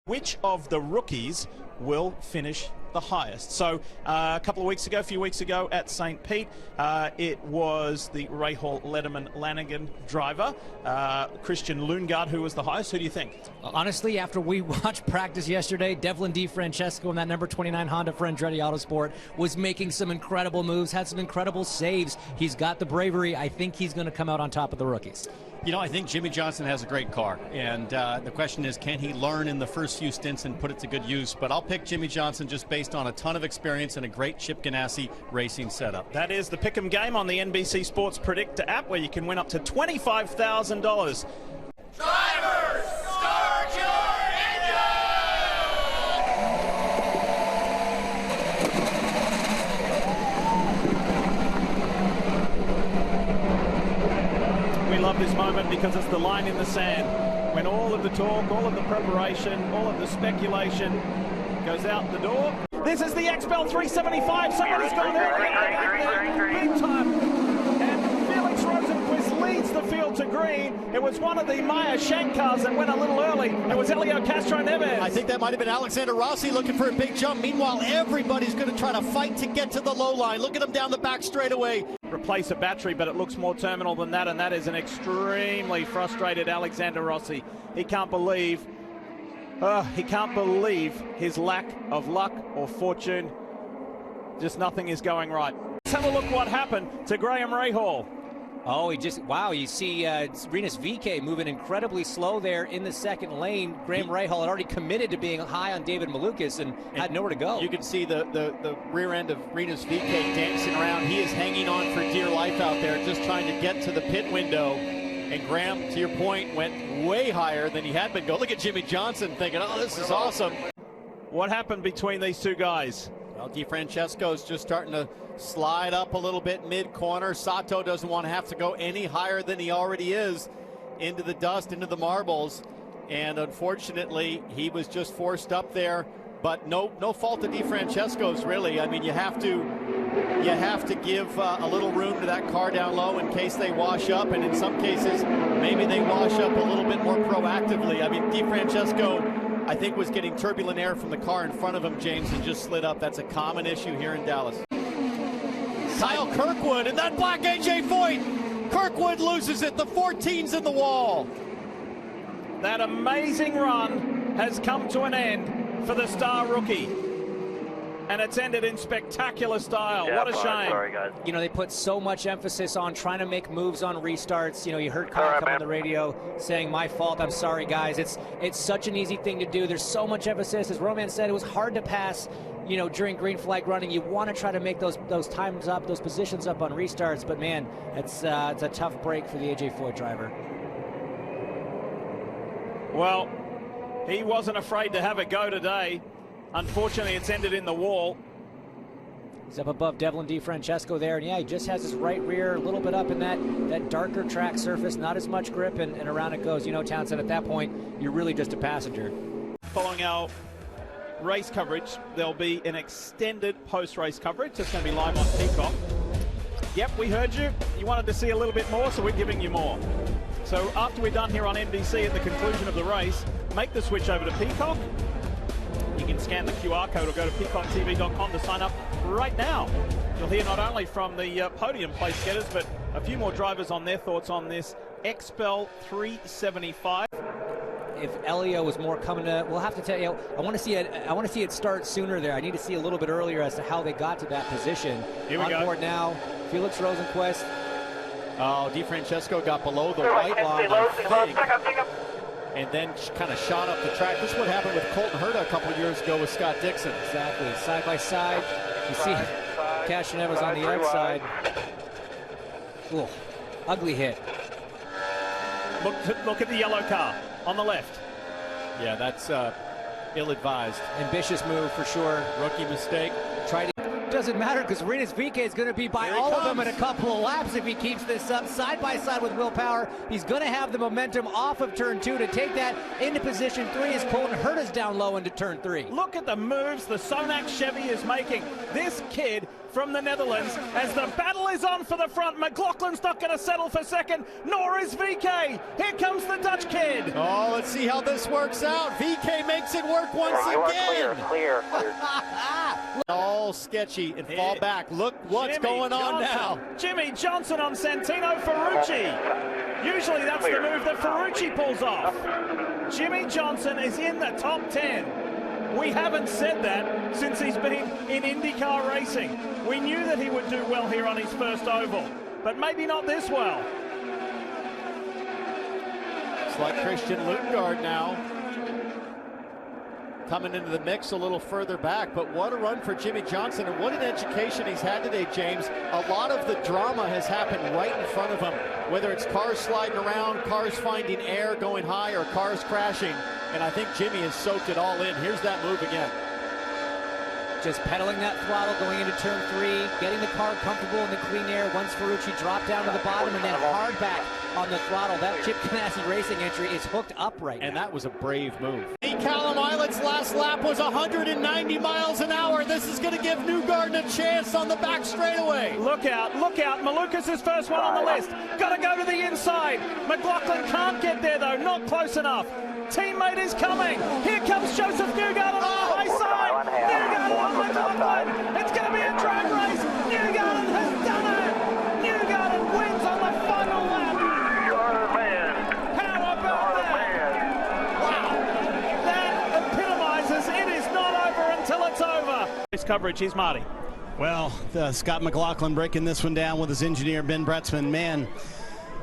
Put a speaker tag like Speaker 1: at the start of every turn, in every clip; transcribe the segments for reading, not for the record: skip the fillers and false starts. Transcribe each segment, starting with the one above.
Speaker 1: Which of the rookies will finish the highest? So a few weeks ago at St. Pete, it was the Rahal Letterman Lanigan driver, Christian Lundgaard, who was the highest. Who do you think?
Speaker 2: Honestly, after we watched practice yesterday, Devlin DiFrancesco in that number 29 Honda for Andretti Autosport was making some incredible moves, had some incredible saves. He's got the bravery. I think he's going to come out on top of the rookies.
Speaker 3: You know, I think Jimmie Johnson has a great car, and the question is, can he learn in the first few stints and put it to good use? But I'll pick Jimmie Johnson just based on a ton of experience and a great Chip Ganassi racing setup.
Speaker 1: That is the Pick'em game on the NBC Sports Predictor app, where you can win up to $25,000.
Speaker 4: Drivers, start your
Speaker 1: We love this moment because it's the line in the sand when all of the talk, all of the preparation, all of the speculation goes out the door. This is the XPEL 375. Somebody's gone there big time. And Felix Rosenqvist leads the field to green. It was one of the Maya Shankars that went a little early. It was Helio Castro-Neves.
Speaker 3: I think that might have been Alexander Rossi looking for a big jump. Meanwhile, everybody's going to try to fight to get to the low line. Look at him down the back straightaway.
Speaker 1: Replace a battery, but it looks more terminal than that, and that is an extremely frustrated Alexander Rossi. He can't believe his lack of luck or fortune. Just nothing is going right. Let's have a look what happened to Graham Rahal.
Speaker 2: Oh, wow, you see Rinus VeeKay moving incredibly slow there in the second lane. Graham Rahal had already committed to being high on David Malukas and had nowhere to go.
Speaker 3: You can see the rear end of Rinus VeeKay dancing around. He is hanging on for dear life out there, just trying to get to the pit window. And Graham, to your point, went way higher than he had been going. Look at Jimmie Johnson thinking, oh, this is awesome.
Speaker 1: What happened between these two guys?
Speaker 3: Well, DiFrancesco's just starting to slide up a little bit mid-corner. Sato doesn't want to have to go any higher than he already is into the dust, into the marbles. And unfortunately, he was just forced up there. But no fault of DiFrancesco's, really. I mean, you have to give a little room to that car down low in case they wash up. And in some cases, maybe they wash up a little bit more proactively. I mean, DiFrancesco, I think, was getting turbulent air from the car in front of him, James, and just slid up. That's a common issue here in Dallas. Kyle Kirkwood and that black AJ Foyt. Kirkwood loses it. The 14's in the wall.
Speaker 1: That amazing run has come to an end for the star rookie. And it's ended in spectacular style.
Speaker 5: Yeah,
Speaker 1: what a shame.
Speaker 5: Sorry, guys.
Speaker 2: You know, they put so much emphasis on trying to make moves on restarts. You know, you heard Kyle come on the radio saying, my fault, I'm sorry, guys. It's such an easy thing to do. There's so much emphasis. As Roman said, it was hard to pass, you know, during green flag running. You want to try to make those times up, those positions up on restarts. But, man, it's a tough break for the AJ Foyt driver.
Speaker 1: Well, he wasn't afraid to have a go today. Unfortunately, it's ended in the wall.
Speaker 2: He's up above Devlin DiFrancesco there, and yeah, he just has his right rear a little bit up in that darker track surface, not as much grip, and around it goes. You know, Townsend, at that point, you're really just a passenger.
Speaker 1: Following our race coverage, there'll be an extended post-race coverage. It's going to be live on Peacock. Yep, we heard you. You wanted to see a little bit more, so we're giving you more. So after we're done here on NBC at the conclusion of the race, make the switch over to Peacock. You can scan the QR code or go to peacocktv.com to sign up right now. You'll hear not only from the podium place getters, but a few more drivers on their thoughts on this XPEL 375.
Speaker 2: If Elio was more coming to, we'll have to tell you, I want to see it start sooner there. I need to see a little bit earlier as to how they got to that position.
Speaker 1: Here we go.
Speaker 2: On board now, Felix Rosenqvist.
Speaker 3: Oh, DiFrancesco got below the white line, I think, and then kind of shot up the track. This is what happened with Colton Herta a couple years ago with Scott Dixon.
Speaker 2: Exactly, side by side. You see Castro-Neves on the outside. Ooh, ugly hit.
Speaker 1: Look at the yellow car on the left.
Speaker 3: Yeah, that's ill-advised.
Speaker 2: Ambitious move for sure.
Speaker 3: Rookie mistake.
Speaker 2: Doesn't matter because Rinus VeeKay is going to be by all of them in a couple of laps if he keeps this up side by side with Will Power. He's going to have the momentum off of turn 2 to take that into position 3 as Colton Herta's down low into turn 3.
Speaker 1: Look at the moves the Sonax Chevy is making. This kid from the Netherlands as the battle is on for the front. McLaughlin's not going to settle for second, nor is VK. Here comes the Dutch kid.
Speaker 3: Oh, let's see how this works out. VK makes it work once again.
Speaker 5: Clear.
Speaker 3: All sketchy and fall back. Look what's going on now.
Speaker 1: Jimmie Johnson on Santino Ferrucci. Usually that's the move that Ferrucci pulls off. Jimmie Johnson is in the top 10. We haven't said that since he's been in IndyCar racing. We knew that he would do well here on his first oval, but maybe not this well.
Speaker 3: It's like Christian Lundgaard now, coming into the mix a little further back, but what a run for Jimmie Johnson, and what an education he's had today, James. A lot of the drama has happened right in front of him, whether it's cars sliding around, cars finding air going high, or cars crashing, and I think Jimmie has soaked it all in. Here's that move again.
Speaker 2: Just pedaling that throttle, going into turn 3, getting the car comfortable in the clean air once Ferrucci dropped down to the bottom, and then hard back on the throttle. That Chip Ganassi Racing entry is hooked up right now.
Speaker 3: And that was a brave move. Callum Islet's last lap was 190 miles an hour. This is going to give Newgarden a chance on the back straightaway.
Speaker 1: Look out, look out. Malukas is first one on the list. Got to go to the inside. McLaughlin can't get there, though. Not close enough. Teammate is coming. Here comes Joseph Newgarden on the high side. Newgarden on McLaughlin. It's going to be a drag race. Newgarden has done it. Newgarden wins on the final lap. How about that? Wow. That epitomizes it is not over until it's over. This coverage, here's Marty.
Speaker 6: Well, Scott McLaughlin breaking this one down with his engineer, Ben Bretzman. Man,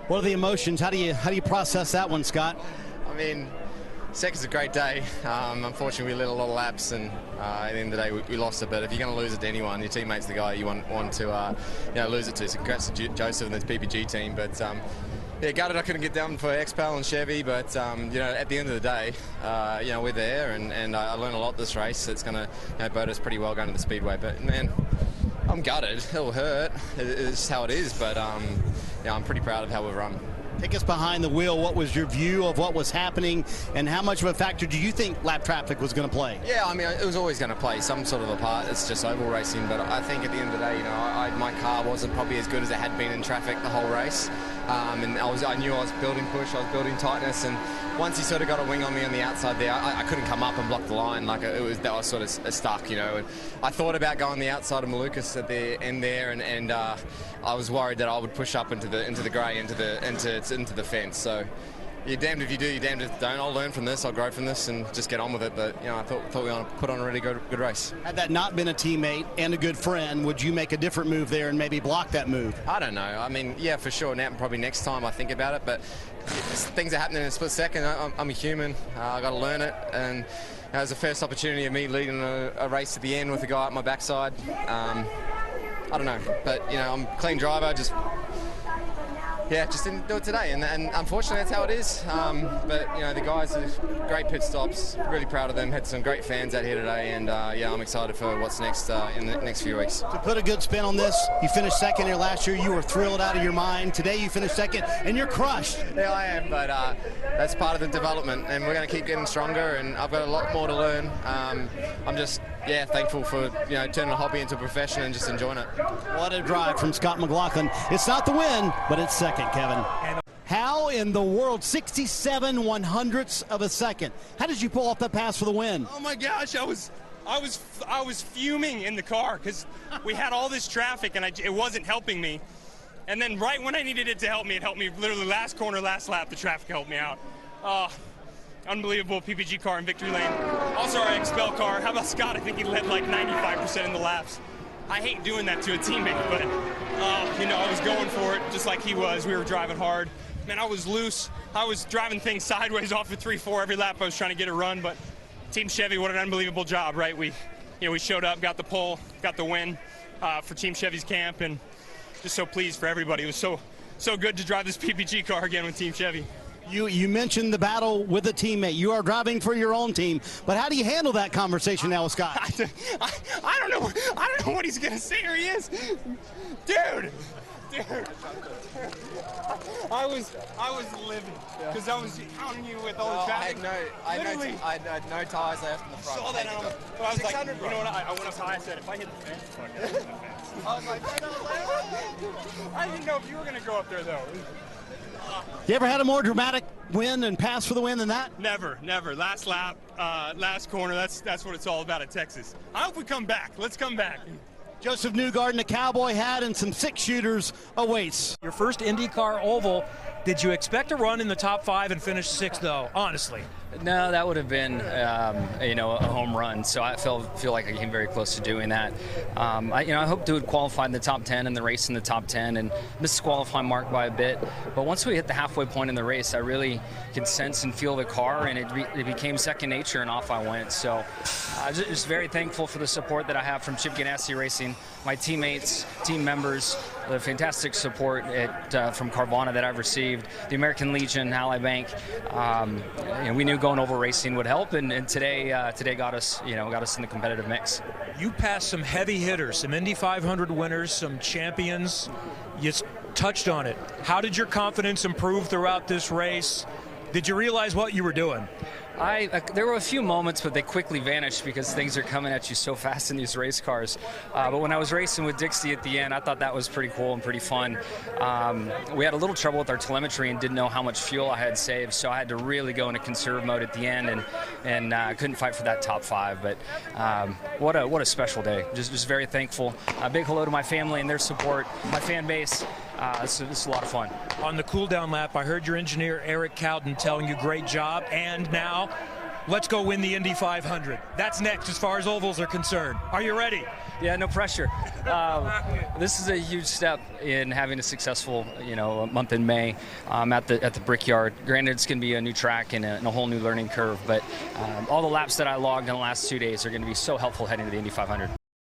Speaker 6: what are the emotions? How do you process that one, Scott?
Speaker 7: I mean, second's a great day. Unfortunately, we lit a lot of laps, and at the end of the day, we lost it. But if you're going to lose it to anyone, your teammate's the guy you want to lose it to. So congrats to Joseph and his PPG team. But yeah, gutted I couldn't get down for XPEL and Chevy. But at the end of the day, we're there, and I learned a lot this race. It's going to bode us pretty well going to the Speedway. But man, I'm gutted. It'll hurt. It's how it is. But I'm pretty proud of how we've run.
Speaker 6: Take us behind the wheel. What was your view of what was happening, and how much of a factor do you think lap traffic was going to play?
Speaker 7: Yeah, I mean, it was always going to play some sort of a part. It's just oval racing, but I think at the end of the day, my car wasn't probably as good as it had been in traffic the whole race, and I knew I was building push, I was building tightness, and once he sort of got a wing on me on the outside there, I couldn't come up and block the line. Like that was sort of stuck, And I thought about going the outside of Malukas at the end there, and I was worried that I would push up into the grey, into the fence. So you're damned if you do, you're damned if you don't. I'll learn from this, I'll grow from this, and just get on with it. But I thought we put on a really good race.
Speaker 6: Had that not been a teammate and a good friend, would you make a different move there and maybe block that move?
Speaker 7: I don't know. I mean, yeah, for sure. Now, probably next time I think about it, but things are happening in a split second. I'm a human. I got to learn it, and it was the first opportunity of me leading a race to the end with a guy at my backside. I don't know, but I'm a clean driver. Just didn't do it today, and unfortunately that's how it is. But the guys are great pit stops. Really proud of them. Had some great fans out here today, and I'm excited for what's next in the next few weeks.
Speaker 6: To put a good spin on this, you finished second here last year. You were thrilled out of your mind. Today you finished second, and you're crushed.
Speaker 7: Yeah, I am, but that's part of the development, and we're going to keep getting stronger. And I've got a lot more to learn. I'm just thankful for turning a hobby into a profession and just enjoying it.
Speaker 6: What a drive from Scott McLaughlin. It's not the win, but it's second, Kevin. How in the world, 67/100ths of a second? How did you pull off that pass for the win?
Speaker 8: Oh my gosh, I was fuming in the car because we had all this traffic and it wasn't helping me. And then right when I needed it to help me, it helped me literally last corner, last lap. The traffic helped me out. Unbelievable PPG car in victory lane. Also our XPEL car. How about Scott? I think he led like 95% in the laps. I hate doing that to a teammate, but I was going for it just like he was. We were driving hard. Man, I was loose. I was driving things sideways off the 3-4 every lap. I was trying to get a run, but Team Chevy, what an unbelievable job, right? We showed up, got the pole, got the win for Team Chevy's camp, and just so pleased for everybody. It was so good to drive this PPG car again with Team Chevy.
Speaker 6: You mentioned the battle with a teammate. You are driving for your own team, but how do you handle that conversation now with Scott?
Speaker 8: I don't know what he's gonna say. Here he is, dude. Dude, I was livid because I was counting you with all the traffic.
Speaker 7: I had no tires left in the front.
Speaker 8: Saw that, but I was like, you know what? I went up high. I said, if I hit the fence, fuck it, I hit the fence. I was like, I didn't know if you were gonna go up there though.
Speaker 6: You ever had a more dramatic win and pass for the win than that?
Speaker 8: Never. Last lap, last corner. That's what it's all about at Texas. I hope we come back. Let's come back.
Speaker 6: Joseph Newgarden, a cowboy hat, and some six-shooters awaits.
Speaker 5: Your first IndyCar oval. Did you expect to run in the top 5 and finish 6th, though, honestly?
Speaker 9: No, that would have been, a home run. So I feel like I came very close to doing that. I hoped to have qualified in the top 10 and the race in the top 10 and missed the qualifying mark by a bit. But once we hit the halfway point in the race, I really could sense and feel the car, and it became second nature, and off I went. So I'm just very thankful for the support that I have from Chip Ganassi Racing, my teammates, team members, the fantastic support from Carvana that I've received, the American Legion, Ally Bank. We knew going over racing would help, and today got us in the competitive mix.
Speaker 5: You passed some heavy hitters, some Indy 500 winners, some champions. You touched on it. How did your confidence improve throughout this race? Did you realize what you were doing?
Speaker 9: There were a few moments, but they quickly vanished because things are coming at you so fast in these race cars. But when I was racing with Dixie at the end, I thought that was pretty cool and pretty fun. We had a little trouble with our telemetry and didn't know how much fuel I had saved, so I had to really go into conserve mode at the end, and couldn't fight for that top 5. But what a special day. Just very thankful. A big hello to my family and their support, my fan base. This is a lot of fun. On the cool-down lap, I heard your engineer, Eric Cowden, telling you great job, and now let's go win the Indy 500. That's next as far as ovals are concerned. Are you ready? Yeah, no pressure. This is a huge step in having a successful, month in May at the Brickyard. Granted, it's going to be a new track and a whole new learning curve, but all the laps that I logged in the last 2 days are going to be so helpful heading to the Indy 500.